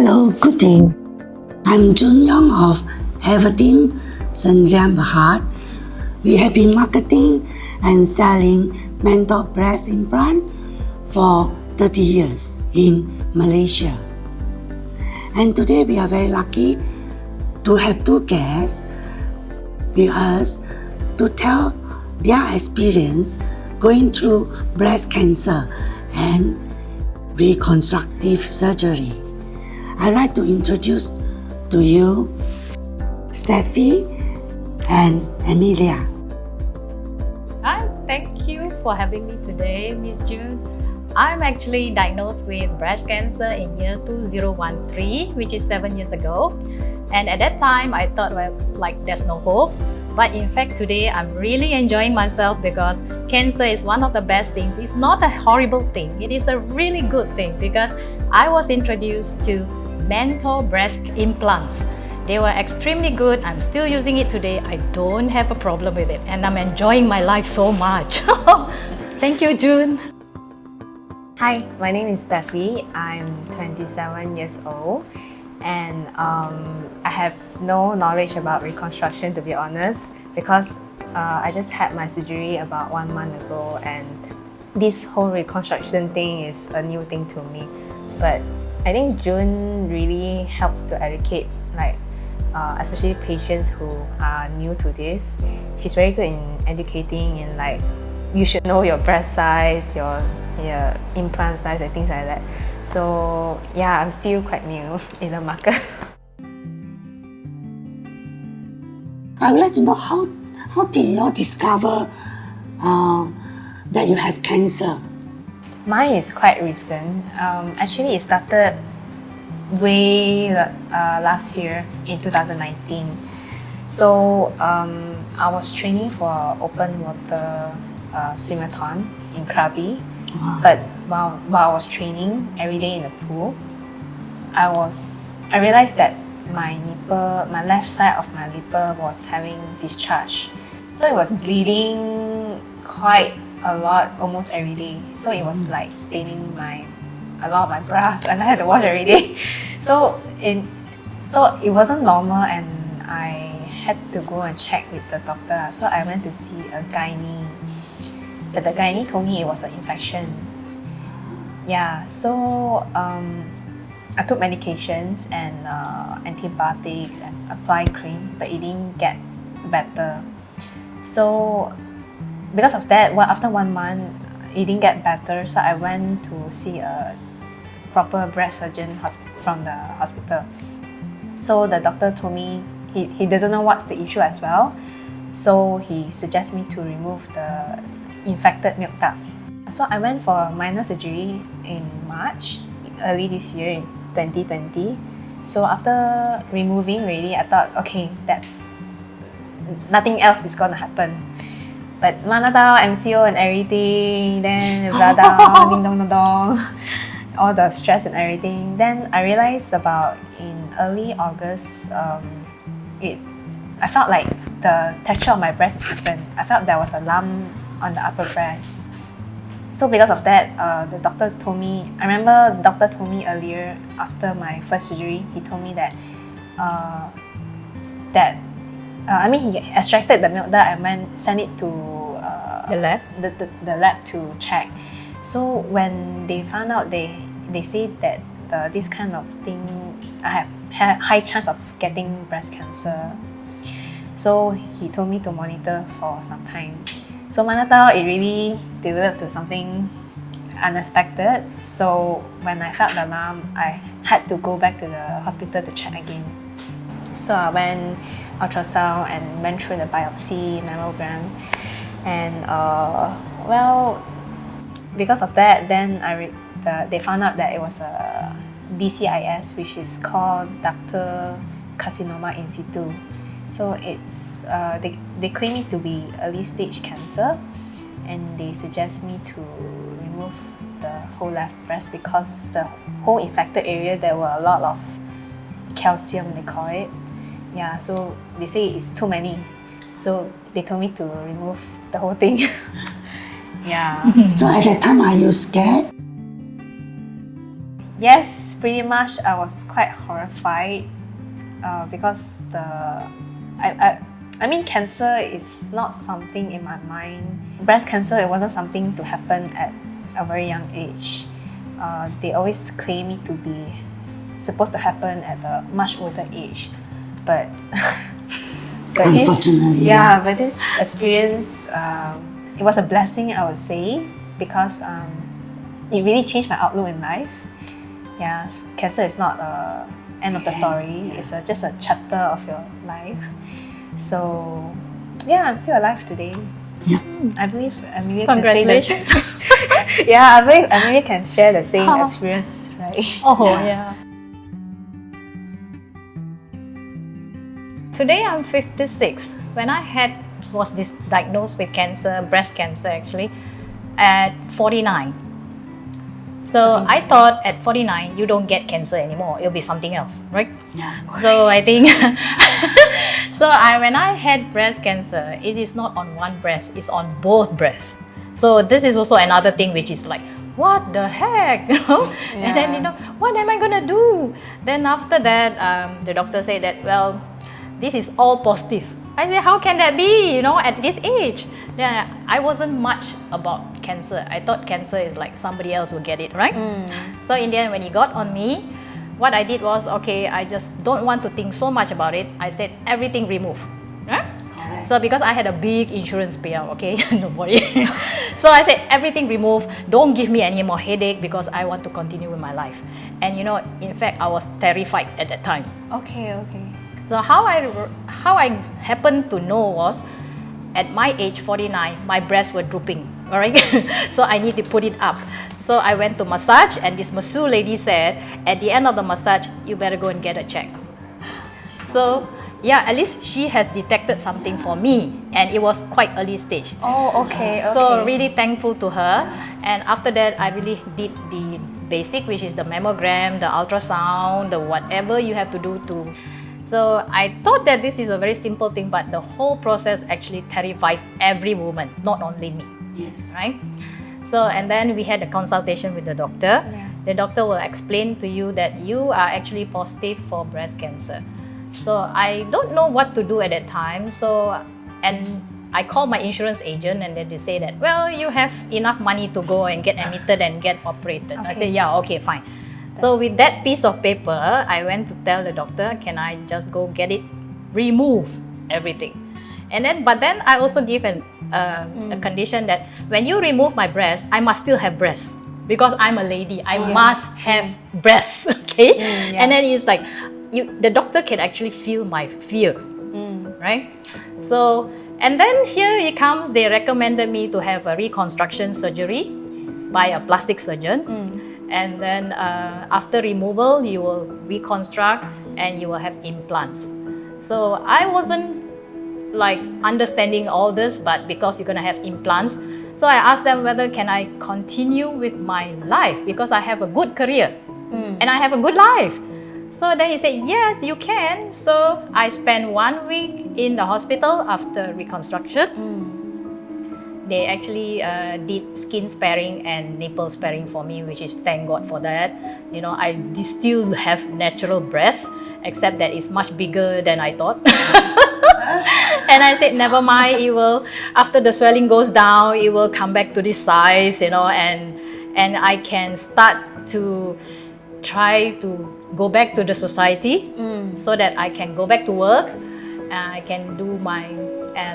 Hello, good day. I'm Jun Young of Everteam Sdn Bhd. We have been marketing and selling mental breast implant for 30 years in Malaysia. And today we are very lucky to have two guests with us to tell their experience going through breast cancer and reconstructive surgery. I'd like to introduce to you Steffi and Amelia. Hi, thank you for having me today, Miss June. I'm actually diagnosed with breast cancer in year 2013, which is 7 years ago. And at that time, I thought, well, like there's no hope. But in fact, today I'm really enjoying myself because cancer is one of the best things. It's not a horrible thing. It is a really good thing because I was introduced to mental breast implants. They were extremely good. I'm still using it today. I don't have a problem with it. And I'm enjoying my life so much. Thank you, June. Hi, my name is Steffi. I'm 27 years old. And I have no knowledge about reconstruction, to be honest, because I just had my surgery about 1 month ago, and this whole reconstruction thing is a new thing to me. But I think June really helps to educate, especially patients who are new to this. She's very good in educating in you should know your breast size, your implant size and things like that. So yeah, I'm still quite new in the market. I would like to know how did you discover that you have cancer? Mine is quite recent. Actually, it started way last year in 2019. So I was training for open water swimathon in Krabi. Wow. But while I was training every day in the pool, I realized that my left side of my nipple was having discharge. So it was bleeding quite a lot almost every day. So it was like staining a lot of my bras, and I had to wash every day. So it wasn't normal, and I had to go and check with the doctor. So I went to see a gynae. But the gynae told me it was an infection. Yeah, so I took medications and antibiotics and applied cream, but it didn't get better. So because of that, after 1 month, it didn't get better. So I went to see a proper breast surgeon from the hospital. So the doctor told me he doesn't know what's the issue as well. So he suggested me to remove the infected milk duct. So I went for minor surgery in March, early this year in 2020. So after removing already, I thought, okay, nothing else is gonna happen. But mana tahu MCO and everything, then blah down, ding dong dong dong, all the stress and everything. Then I realized in early August, I felt like the texture of my breast is different. I felt there was a lump on the upper breast. So because of that, the doctor told me, I remember the doctor told me earlier after my first surgery, he told me that he extracted the milk duct and sent it to The lab? The lab to check. So when they found out, they say that this kind of thing, I have high chance of getting breast cancer. So he told me to monitor for some time. So mana tahu it really developed to something unexpected. So when I felt the lump, I had to go back to the hospital to check again. So I went ultrasound and went through the biopsy, mammogram, and because of that, then they found out that it was a DCIS, which is called ductal carcinoma in situ. So it's they claim it to be early stage cancer, and they suggest me to remove the whole left breast because the whole infected area, there were a lot of calcium, they call it. Yeah, so they say it's too many. So they told me to remove the whole thing. Yeah. So at that time, are you scared? Yes, pretty much. I was quite horrified because I mean, cancer is not something in my mind. Breast cancer, it wasn't something to happen at a very young age. They always claim it to be supposed to happen at a much older age, but Unfortunately, but this experience, it was a blessing, I would say, because it really changed my outlook in life. Yeah, cancer is not the end of the story. It's just a chapter of your life. So, yeah, I'm still alive today. Yeah. I believe Amelia Congratulations. can say that. Yeah, I believe Amelia can share the same experience, right? Oh, yeah. Today I'm 56. When I was diagnosed with cancer, breast cancer actually, at 49. So I thought at 49 you don't get cancer anymore. It'll be something else, right? Yeah. So I think when I had breast cancer, it is not on one breast, it's on both breasts. So this is also another thing which is like, what the heck, you know? Yeah. And then, you know, what am I gonna do? Then after that, the doctor said that, well, this is all positive. I said, how can that be, you know, at this age? Then I wasn't much about cancer. I thought cancer is like somebody else will get it, right? So in the end, when he got on me, what I did was, okay, I just don't want to think so much about it. I said, everything remove. Right? Correct. So because I had a big insurance payout, okay, don't worry. So I said, everything remove. Don't give me any more headache because I want to continue with my life. And you know, in fact, I was terrified at that time. Okay. So how I happened to know was, at my age 49, my breasts were drooping, all right? So I need to put it up. So I went to massage, and this masseuse lady said, at the end of the massage, you better go and get a check. So yeah, at least she has detected something for me, and it was quite early stage. Oh, okay. So really thankful to her. And after that, I really did the basic, which is the mammogram, the ultrasound, the whatever you have to do to. So I thought that this is a very simple thing, but the whole process actually terrifies every woman, not only me. Yes. Right? So, and then we had a consultation with the doctor. Yeah. The doctor will explain to you that you are actually positive for breast cancer. So I don't know what to do at that time. So, and I called my insurance agent, and then they say that, well, you have enough money to go and get admitted and get operated. I said, yeah, okay, fine. So with that piece of paper, I went to tell the doctor, can I just go get it, remove everything? And then, but then I also give a condition that when you remove my breast, I must still have breasts because I'm a lady. I must have breasts, okay? And then it's like, the doctor can actually feel my fear, right? So, and then here it comes, they recommended me to have a reconstruction surgery by a plastic surgeon. And then after removal, you will reconstruct and you will have implants. So I wasn't like understanding all this, but because you're gonna have implants, so I asked them whether can I continue with my life because I have a good career and I have a good life. So then he said, yes, you can. So I spent 1 week in the hospital after reconstruction. They actually did skin sparing and nipple sparing for me, which is thank God for that. You know, I still have natural breasts, except that it's much bigger than I thought. And I said, never mind, it will, after the swelling goes down, it will come back to this size, you know, and I can start to try to go back to the society so that I can go back to work. I can do my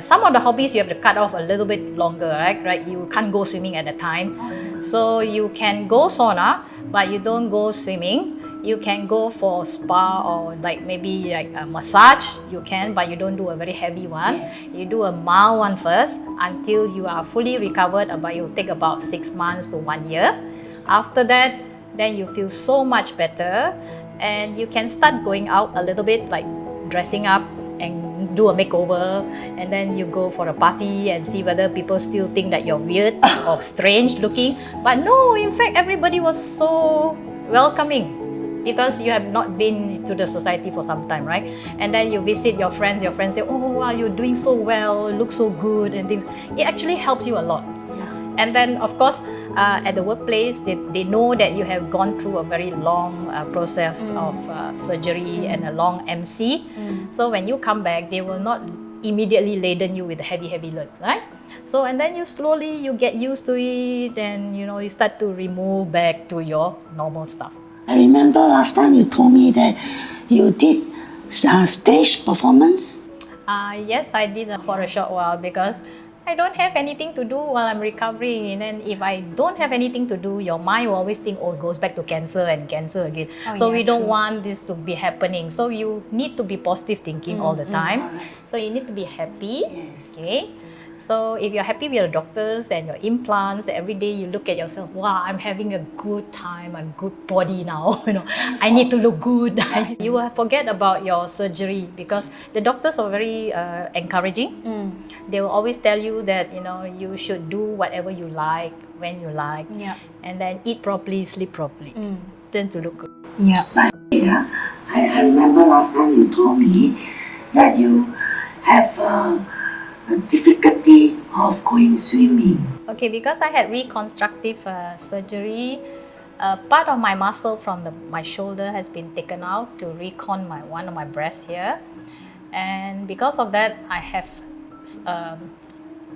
some of the hobbies you have to cut off a little bit longer, right? You can't go swimming at a time. So you can go sauna, but you don't go swimming. You can go for spa or like maybe like a massage, you can, but you don't do a very heavy one. You do a mild one first until you are fully recovered, but it will take about 6 months to 1 year. After that, then you feel so much better and you can start going out a little bit, like dressing up and do a makeover, and then you go for a party and see whether people still think that you're weird or strange looking. But no, in fact, everybody was so welcoming because you have not been to the society for some time, right? And then you visit your friends say, oh wow, you're doing so well, look so good and things. It actually helps you a lot. And then, of course, at the workplace, they know that you have gone through a very long process of surgery and a long MC. So when you come back, they will not immediately laden you with heavy loads, right? So, and then you slowly, you get used to it, and you know, you start to remove back to your normal stuff. I remember last time you told me that you did stage performance. Yes, I did for a short while because I don't have anything to do while I'm recovering. And then if I don't have anything to do, your mind will always think, oh, it goes back to cancer and cancer again. So we don't want this to be happening. So you need to be positive thinking all the time. So you need to be happy. Yes. Okay. So if you're happy with your doctors and your implants, every day you look at yourself, wow, I'm having a good time, a good body now. You know, I need to look good. You will forget about your surgery because the doctors are very encouraging. They will always tell you that, you know, you should do whatever you like, when you like, and then eat properly, sleep properly. Then to look good. Yeah. But yeah, I remember last time you told me that you have a difficulty of going swimming. Okay, because I had reconstructive surgery, part of my muscle from my shoulder has been taken out to recon one of my breasts here, and because of that, I have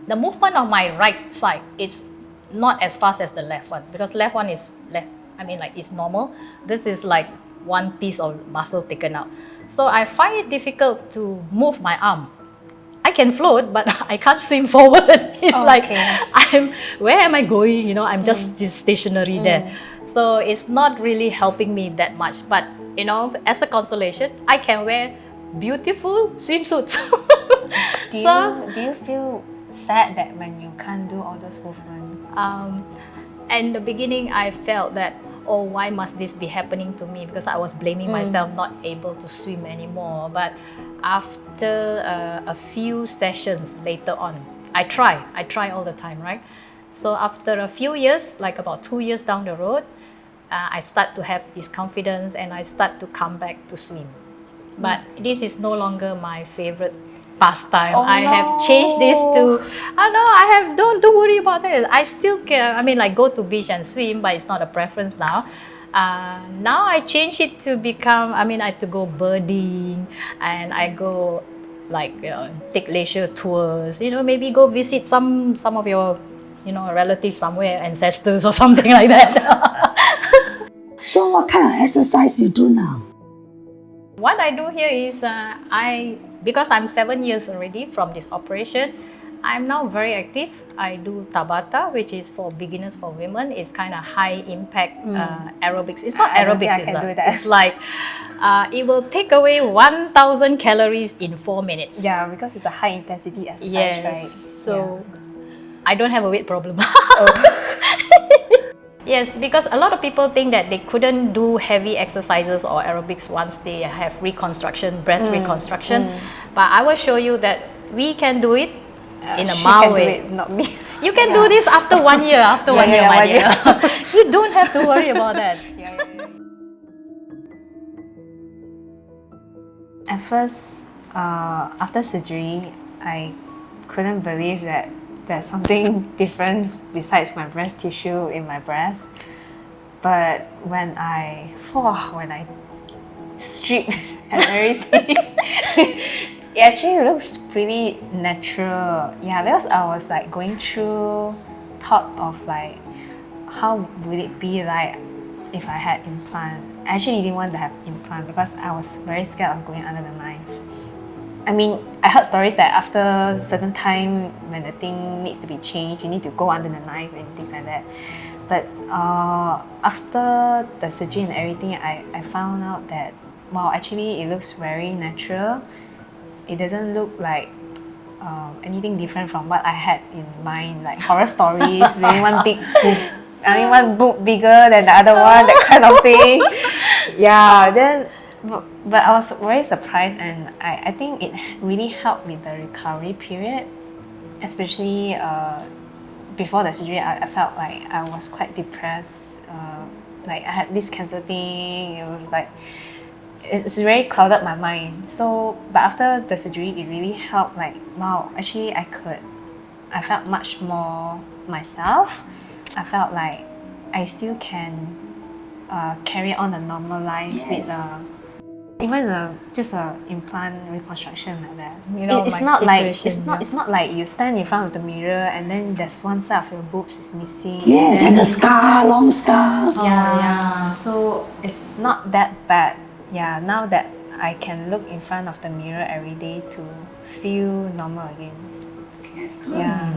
the movement of my right side is not as fast as the left one, because left one is left. I mean, like, it's normal. This is like one piece of muscle taken out, so I find it difficult to move my arm. I can float, but I can't swim forward. It's like, where am I going? You know, I'm just stationary there. So it's not really helping me that much. But, you know, as a consolation, I can wear beautiful swimsuits. Do you feel sad that when you can't do all those movements? In the beginning, I felt that, oh, why must this be happening to me? Because I was blaming myself not able to swim anymore. But after a few sessions later on, I try all the time, right? So after a few years, like about 2 years down the road, I start to have this confidence and I start to come back to swim. But this is no longer my favorite pastime. I have changed this to, don't worry about that. I still can, I mean, like, go to beach and swim, but it's not a preference now. Now I change it to become, I have to go birding, and I go, like, take leisure tours, you know, maybe go visit some of your, you know, relatives somewhere, ancestors or something like that. So what kind of exercise you do now? What I do here is, because I'm 7 years already from this operation, I'm now very active. I do Tabata, which is for beginners, for women. It's kind of high impact aerobics. It's not aerobics. It's like, it will take away 1,000 calories in 4 minutes. Yeah, because it's a high intensity exercise, right? So I don't have a weight problem. Yes, because a lot of people think that they couldn't do heavy exercises or aerobics once they have reconstruction, breast reconstruction. But I will show you that we can do it in a mild way. Not me. You can do this after 1 year, my dear. You don't have to worry about that. At first, after surgery, I couldn't believe that there's something different besides my breast tissue in my breast. But when I strip and everything, it actually looks pretty natural. Yeah, because I was like going through thoughts of like, how would it be like if I had implant? I actually didn't want to have implant because I was very scared of going under the knife. I mean, I heard stories that after a certain time, when the thing needs to be changed, you need to go under the knife and things like that. But after the surgery and everything, I found out that, wow, actually it looks very natural. It doesn't look like anything different from what I had in mind, like horror stories, really one big boob, one boob bigger than the other one, that kind of thing. Yeah, then. But I was very surprised, and I think it really helped with the recovery period, especially before the surgery. I felt like I was quite depressed, like I had this cancer thing. It was like, it's very clouded my mind. So, but after the surgery, it really helped, like, wow, actually I I felt much more myself. I felt like I still can carry on a normal life with even just a implant reconstruction like that. You know, it's my not like situation, it's not like you stand in front of the mirror and then there's one side of your boobs is missing. Yes, and the scar, long scar. Yeah. So it's not that bad. Yeah, now that I can look in front of the mirror every day to feel normal again. That's good. Yeah.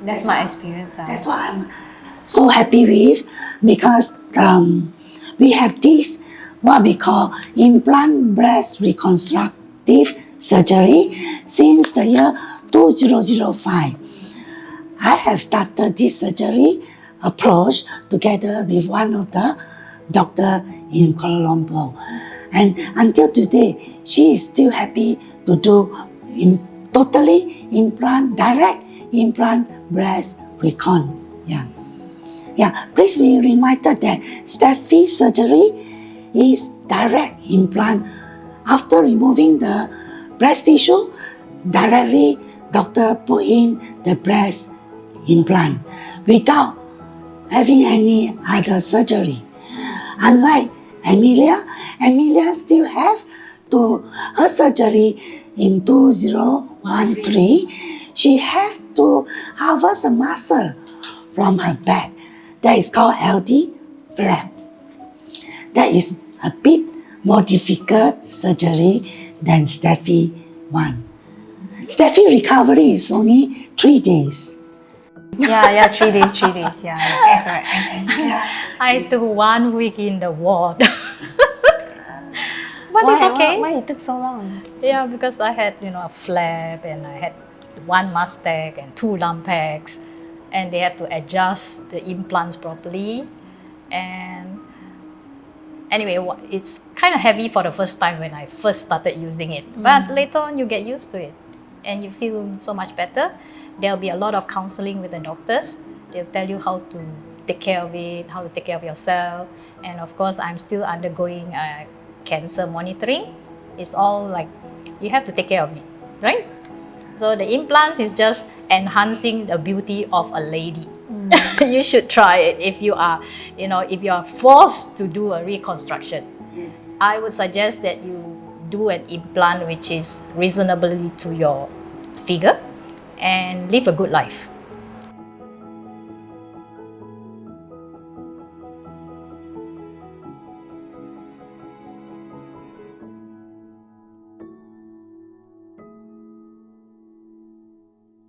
That's my experience. That's what I'm so happy with, because we have this, what we call implant breast reconstructive surgery since the year 2005. I have started this surgery approach together with one of the doctor in Kuala Lumpur. And until today, she is still happy to do totally direct implant breast recon. Yeah, please be reminded that Steffi surgery is direct implant. After removing the breast tissue, directly doctor put in the breast implant without having any other surgery. Unlike Amelia still have to her surgery in 2013. She have to harvest a muscle from her back. That is called LD flap. That is a bit more difficult surgery than Steffi one. Steffi recovery is only 3 days. Yeah, 3 days, 3 days. Yeah, correct. I took 1 week in the ward. But it's okay. Why it took so long? Yeah, because I had, a flap, and I had 1 mastec and 2 lumpex, and they have to adjust the implants properly. And anyway, it's kind of heavy for the first time when I first started using it. But later on, you get used to it and you feel so much better. There'll be a lot of counseling with the doctors. They'll tell you how to take care of it, how to take care of yourself. And of course, I'm still undergoing cancer monitoring. It's all like, you have to take care of it, right? So the implant is just enhancing the beauty of a lady. You should try it if you are, if you are forced to do a reconstruction. Yes. I would suggest that you do an implant which is reasonably to your figure and live a good life.